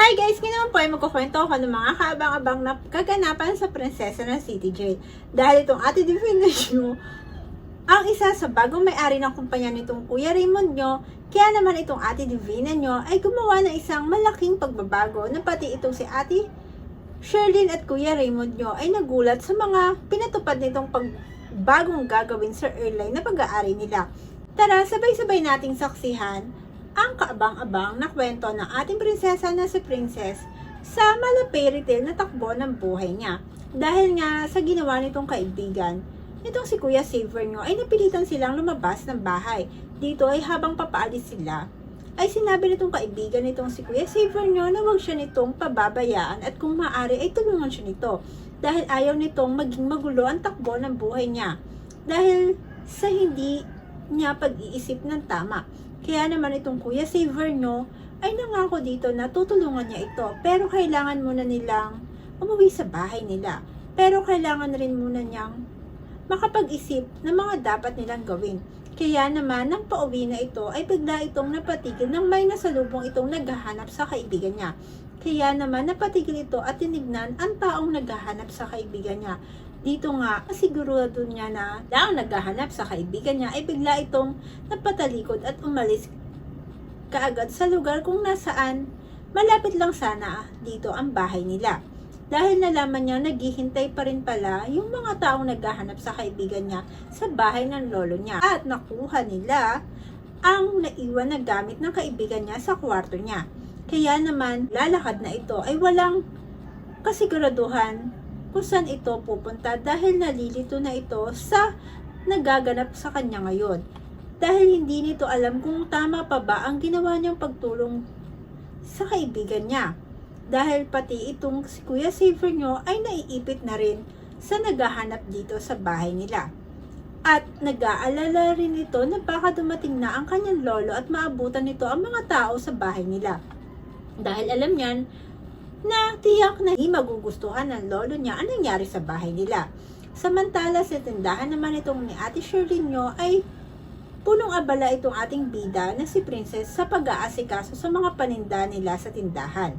Hi guys! Ngayon po ay magkukwento ako ng mga kaabang-abang na kaganapan sa prinsesa ng City Jail. Dahil itong Ate Divina nyo, ang isa sa bagong may-ari ng kumpanya nitong Kuya Raymond nyo, kaya naman itong Ate Divina nyo ay gumawa ng isang malaking pagbabago na pati itong si Ate Sherlyn at Kuya Raymond nyo ay nagulat sa mga pinatupad nitong pagbagong gagawin sa airline na pag-aari nila. Tara, sabay-sabay nating saksihan ang kaabang-abang na kwento ng ating prinsesa na si Princess sa malapit na takbo ng buhay niya. Dahil nga sa ginawa nitong kaibigan, nitong si Kuya Xavier nyo ay napilitan silang lumabas ng bahay. Dito ay habang papaalis sila, ay sinabi nitong kaibigan nitong si Kuya Xavier nyo na huwag siya nitong pababayaan at kung maaari ay tulungan siya nito. Dahil ayaw nitong maging magulo ang takbo ng buhay niya. Dahil sa hindi niya pag-iisip ng tama. Kaya naman itong Kuya Xavier nyo ay nangako dito na tutulungan niya ito. Pero kailangan muna nilang umuwi sa bahay nila. Pero kailangan rin muna niyang makapag-isip ng mga dapat nilang gawin. Kaya naman nang pauwi na ito ay bigla itong napatigil nang may nasalubong itong naghahanap sa kaibigan niya. Kaya naman napatigil ito at tinignan ang taong naghahanap sa kaibigan niya. Dito nga, sigurado niya na ang naghahanap sa kaibigan niya ay bigla itong napatalikod at umalis kaagad sa lugar kung nasaan malapit lang sana dito ang bahay nila. Dahil nalaman niya naghihintay pa rin pala yung mga taong naghahanap sa kaibigan niya sa bahay ng lolo niya. At nakuha nila ang naiwan na gamit ng kaibigan niya sa kwarto niya. Kaya naman, lalakad na ito ay walang kasiguraduhan kung saan ito pupunta dahil nalilito na ito sa nagaganap sa kanya ngayon. Dahil hindi nito alam kung tama pa ba ang ginawa niyang pagtulong sa kaibigan niya. Dahil pati itong si Kuya Xavier nyo ay naiipit na rin sa naghahanap dito sa bahay nila. At nag-aalala rin ito na baka dumating na ang kanyang lolo at maabutan nito ang mga tao sa bahay nila. Dahil alam niyan na tiyak na hindi magugustuhan ng lolo niya ang nangyari sa bahay nila. Samantala sa tindahan naman itong ni Ate Sherlyn nyo ay punong abala itong ating bida na si Princess sa pag-aasikaso sa mga paninda nila sa tindahan.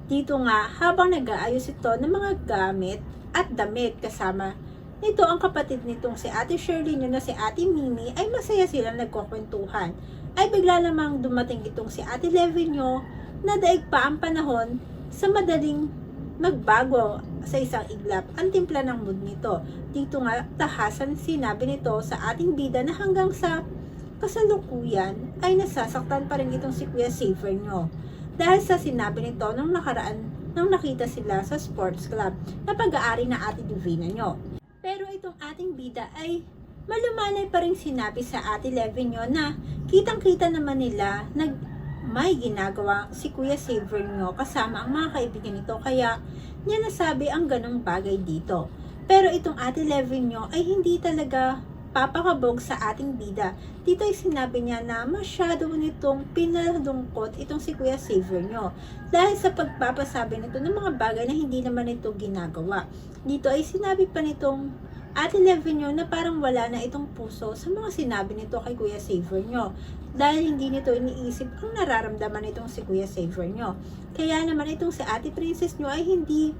Dito nga, habang nag-aayos ito ng mga gamit at damit kasama nito ang kapatid nitong si Ate Sherlyn nyo na si Ate Mimi ay masaya silang nagkukwentuhan. Ay bigla namang dumating itong si Ate Levin nyo na daig pa ang panahon sa madaling magbago sa isang iglap ang timpla ng mood nito. Dito nga tahasan sinabi nito sa ating bida na hanggang sa kasalukuyan ay nasasaktan pa rin itong si Kuya Xavier nyo. Dahil sa sinabi nito nung nakaraan nang nakita sila sa sports club na pag-aari na Ate Divina nyo. Pero itong ating bida ay malumanay pa rin sinabi sa Ate Levin nyo na kitang-kita naman nila may ginagawa si Kuya Xavier nyo kasama ang mga kaibigan nito kaya niya nasabi ang ganong bagay dito. Pero itong Ate Levin nyo ay hindi talaga papakabog sa ating bida. Dito ay sinabi niya na masyado nitong pinalungkot itong si Kuya Xavier nyo dahil sa pagpapasabi nito ng mga bagay na hindi naman ito ginagawa. Dito ay sinabi pa nitong Ate Levin nyo na parang wala na itong puso sa mga sinabi nito kay Kuya Xavier nyo dahil hindi nito iniisip ang nararamdaman nitong si Kuya Xavier nyo. Kaya naman itong si Ate Princess nyo ay hindi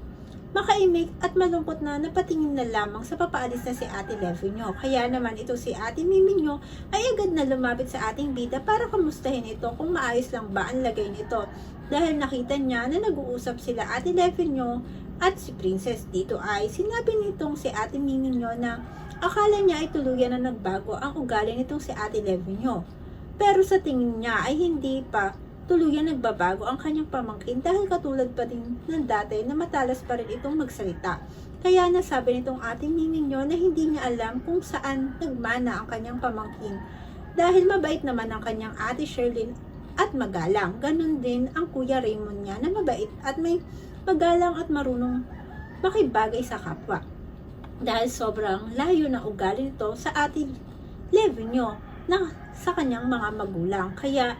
makaimik at malungkot na napatingin na lamang sa papaalis na si Ate Levin nyo. Kaya naman itong si Ate Mimi nyo ay agad na lumapit sa ating bida para kamustahin ito kung maayos lang ba ang lagay nito dahil nakita niya na nag-uusap sila Ate Levin nyo at si Princess. Dito ay sinabi nitong si Ate Mimi nyo na akala niya ay tuluyan na nagbago ang ugali nitong si Ate Levin nyo. Pero sa tingin niya ay hindi pa tuluyan nagbabago ang kanyang pamangkin dahil katulad pa din ng dati na matalas pa rin itong magsalita. Kaya nasabi nitong ating Mimi nyo na hindi niya alam kung saan nagmana ang kanyang pamangkin dahil mabait naman ang kanyang Ate Sherlyn at magalang. Ganon din ang Kuya Raymond niya na mabait at may magalang at marunong makibagay sa kapwa. Dahil sobrang layo na ugali nito sa Ate Levin nyo na sa kanyang mga magulang. Kaya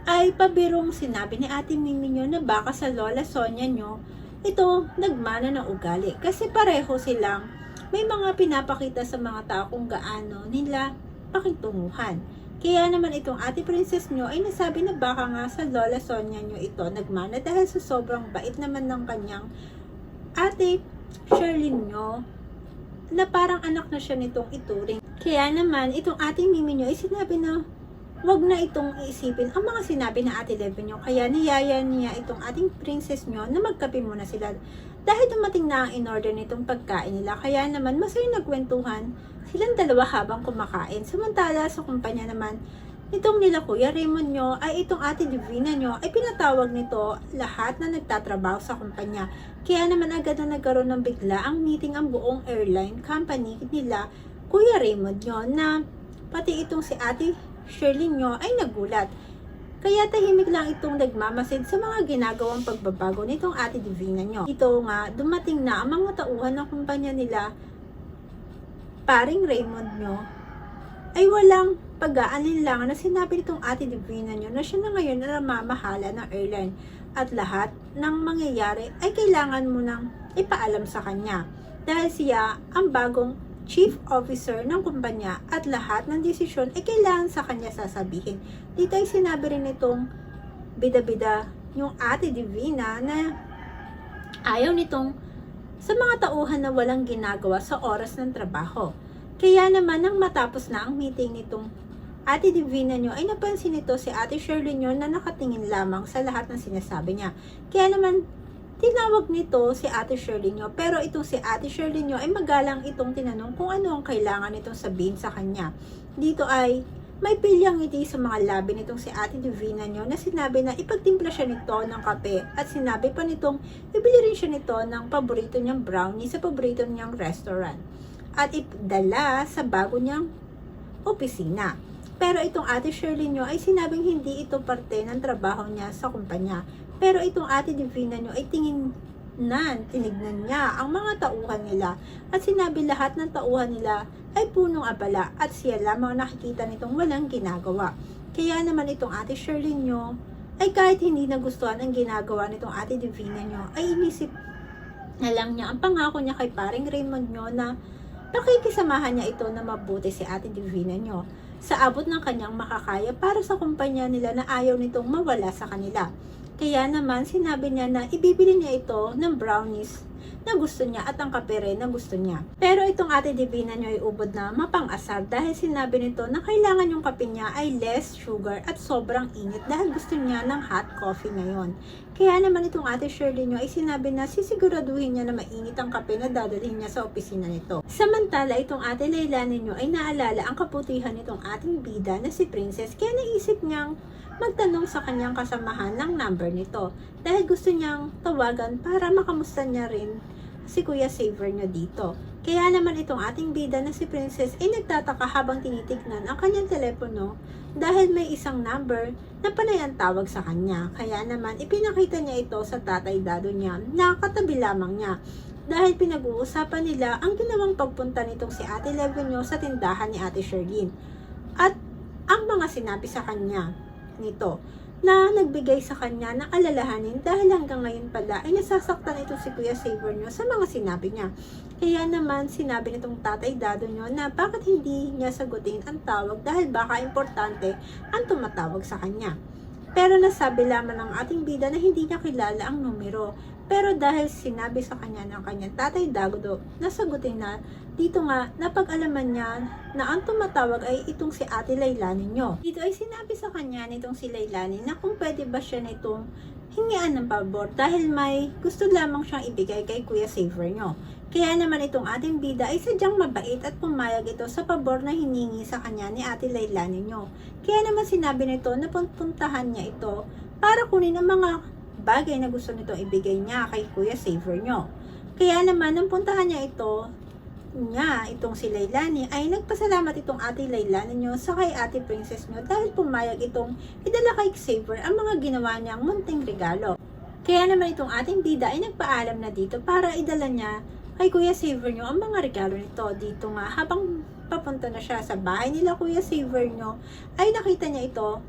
ay pabirong sinabi ni Ate Mimi nyo na baka sa Lola Sonia nyo ito nagmana ng ugali. Kasi pareho silang may mga pinapakita sa mga tao kung gaano nila pakitunguhan. Kaya naman itong ate princess nyo ay nasabi na baka nga sa lola Sonia nyo ito nagmana dahil sa sobrang bait naman ng kanyang ate Sherlyn nyo na parang anak na siya nitong ituring. Kaya naman itong ating Mimi nyo ay sinabi na wag na itong iisipin ang mga sinabi na ate Leven nyo. Kaya niyaya niya itong ating princess nyo na magkape muna sila. Dahil dumating na ang in-order nitong pagkain nila. Kaya naman masaya nagkwentuhan silang dalawa habang kumakain. Samantala sa kumpanya naman nitong nila Kuya Raymond nyo ay itong ate Divina nyo ay pinatawag nito lahat na nagtatrabaho sa kumpanya. Kaya naman agad na nagkaroon ng bigla ang meeting ang buong airline company nila Kuya Raymond nyo na pati itong si ate Sherlyn nyo ay nagulat. Kaya tahimik lang itong nagmamasid sa mga ginagawang pagbabago nitong ate Divina nyo. Ito nga, dumating na ang mga tauhan ng kumpanya nila paring Raymond nyo ay walang pag-aalinlangan na sinabi nitong ate Divina nyo na siya na ngayon na namamahala ng airline at lahat ng mangyayari ay kailangan mo nang ipaalam sa kanya dahil siya ang bagong chief officer ng kumpanya at lahat ng desisyon ay kailangan sa kanya sasabihin. Dito ay sinabi rin itong bida-bida yung ate Divina na ayaw nitong sa mga tauhan na walang ginagawa sa oras ng trabaho. Kaya naman nang matapos na ang meeting nitong ate Divina nyo ay napansin nito si ate Sherlyn nyo na nakatingin lamang sa lahat ng sinasabi niya. Kaya naman tinawag nito si ate Sherlyn nyo, pero itong si ate Sherlyn nyo ay magalang itong tinanong kung ano ang kailangan nitong sabihin sa kanya. Dito ay may pilyang ngiti sa mga labi nitong si ate Divina nyo na sinabi na ipagtimpla siya nito ng kape at sinabi pa nitong ibili rin siya nito ng paborito niyang brownie sa paborito niyang restaurant at ipdala sa bago niyang opisina. Pero itong ate Sherlyn nyo ay sinabing hindi ito parte ng trabaho niya sa kumpanya. Pero itong ate Divina nyo ay tinignan niya ang mga tauhan nila at sinabi lahat ng tauhan nila ay punong abala at siya lamang nakikita nitong walang ginagawa. Kaya naman itong ate Sherlyn nyo ay kahit hindi nagustuhan ang ginagawa nitong ate Divina nyo ay inisip na lang niya ang pangako niya kay paring Raymond nyo na pakikisamahan niya ito na mabuti si ate Divina nyo sa abot ng kanyang makakaya para sa kumpanya nila na ayaw nitong mawala sa kanila. Kaya naman sinabi niya na ibibili niya ito ng brownies na gusto niya at ang kape rin na gusto niya. Pero itong ate Divina nyo ay ubod na mapang-asar dahil sinabi nito na kailangan yung kape niya ay less sugar at sobrang init dahil gusto niya ng hot coffee ngayon. Kaya naman itong ate Sherlyn nyo ay sinabi na sisiguraduhin niya na mainit ang kape na dadalhin niya sa opisina nito. Samantala itong ate Leilani nyo ay naalala ang kaputihan nitong ating bida na si Princess kaya naisip niyang magtanong sa kanyang kasamahan ng number nito dahil gusto niyang tawagan para makamusta niya rin si Kuya Saver niya dito. Kaya naman itong ating bida na si Princess ay nagtataka habang tinitignan ang kanyang telepono dahil may isang number na panay ang tawag sa kanya. Kaya naman ipinakita niya ito sa tatay dado niya na katabi lamang niya dahil pinag-uusapan nila ang ginawang pagpunta nitong si Ate Levenio sa tindahan ni Ate Sherlyn at ang mga sinabi sa kanya nito na nagbigay sa kanya ng alalahanin dahil hanggang ngayon pala ay nasasaktan ito si Kuya Saver nyo sa mga sinabi niya. Kaya naman sinabi nitong tatay dado nyo na bakit hindi niya sagutin ang tawag dahil baka importante ang tumatawag sa kanya. Pero nasabi lamang ng ating bida na hindi niya kilala ang numero. Pero dahil sinabi sa kanya ng kanyang tatay dado, nasagutin na dito nga napag-alaman niya na ang tumatawag ay itong si Ate Leilani nyo. Dito ay sinabi sa kanya nitong si Leilani na kung pwede ba siya nitong hingian ng pabor dahil may gusto lamang siyang ibigay kay Kuya Saver nyo. Kaya naman itong ating bida ay sadyang mabait at pumayag ito sa pabor na hiningi sa kanya ni Ate Leilani nyo. Kaya naman sinabi nito na puntahan niya ito para kunin ang mga bagay na gusto nito ibigay niya kay Kuya Saver nyo. Kaya naman nang puntahan niya itong si Leilani ay nagpasalamat itong Ate Leilani nyo sa kay Ate Princess nyo dahil pumayag itong idala kay Saver ang mga ginawa niyang munting regalo. Kaya naman itong ating bida ay nagpaalam na dito para idala niya kay Kuya Saver nyo ang mga regalo nito. Dito nga habang papunta na siya sa bahay nila Kuya Saver nyo ay nakita niya ito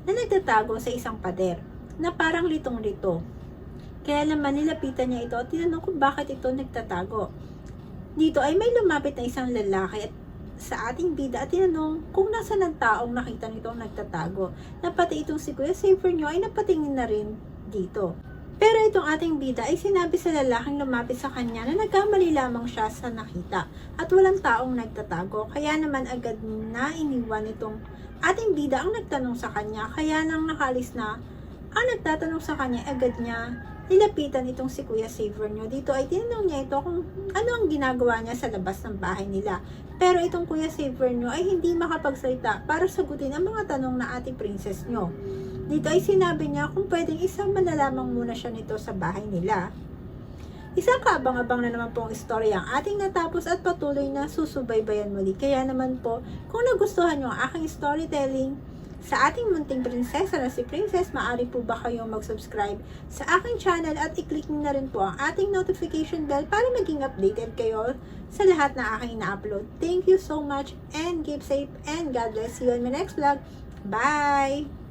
na nagtatago sa isang pader na parang litong-lito. Kaya naman nilapitan niya ito at tinanong kung bakit ito nagtatago. Dito ay may lumapit na isang lalaki at sa ating bida at tinanong kung nasa ng taong nakita nitong nagtatago, na pati itong si Kuya Saver nyo ay napatingin na rin dito. Pero itong ating bida ay sinabi sa lalaking lumapit sa kanya na nagkamali lamang siya sa nakita at walang taong nagtatago, kaya naman agad na iniwan itong ating bida ang nagtanong sa kanya, kaya nang nakalis na ang nagtatanong sa kanya, agad niya nilapitan itong si Kuya Saver nyo. Dito ay tinanong niya ito kung ano ang ginagawa niya sa labas ng bahay nila. Pero itong Kuya Saver nyo ay hindi makapagsalita para sagutin ang mga tanong na ate princess nyo. Dito ay sinabi niya kung pwedeng isama na lamang muna siya nito sa bahay nila. Isang kaabang-abang na naman po ang istorya ang ating natapos at patuloy na susubaybayan muli. Kaya naman po, kung nagustuhan nyo ang aking storytelling sa ating munting prinsesa na si Princess, maaari po ba kayong mag-subscribe sa aking channel at i-click nyo na rin po ang ating notification bell para maging updated kayo sa lahat na aking na-upload. Thank you so much and keep safe and God bless you on my next vlog. Bye!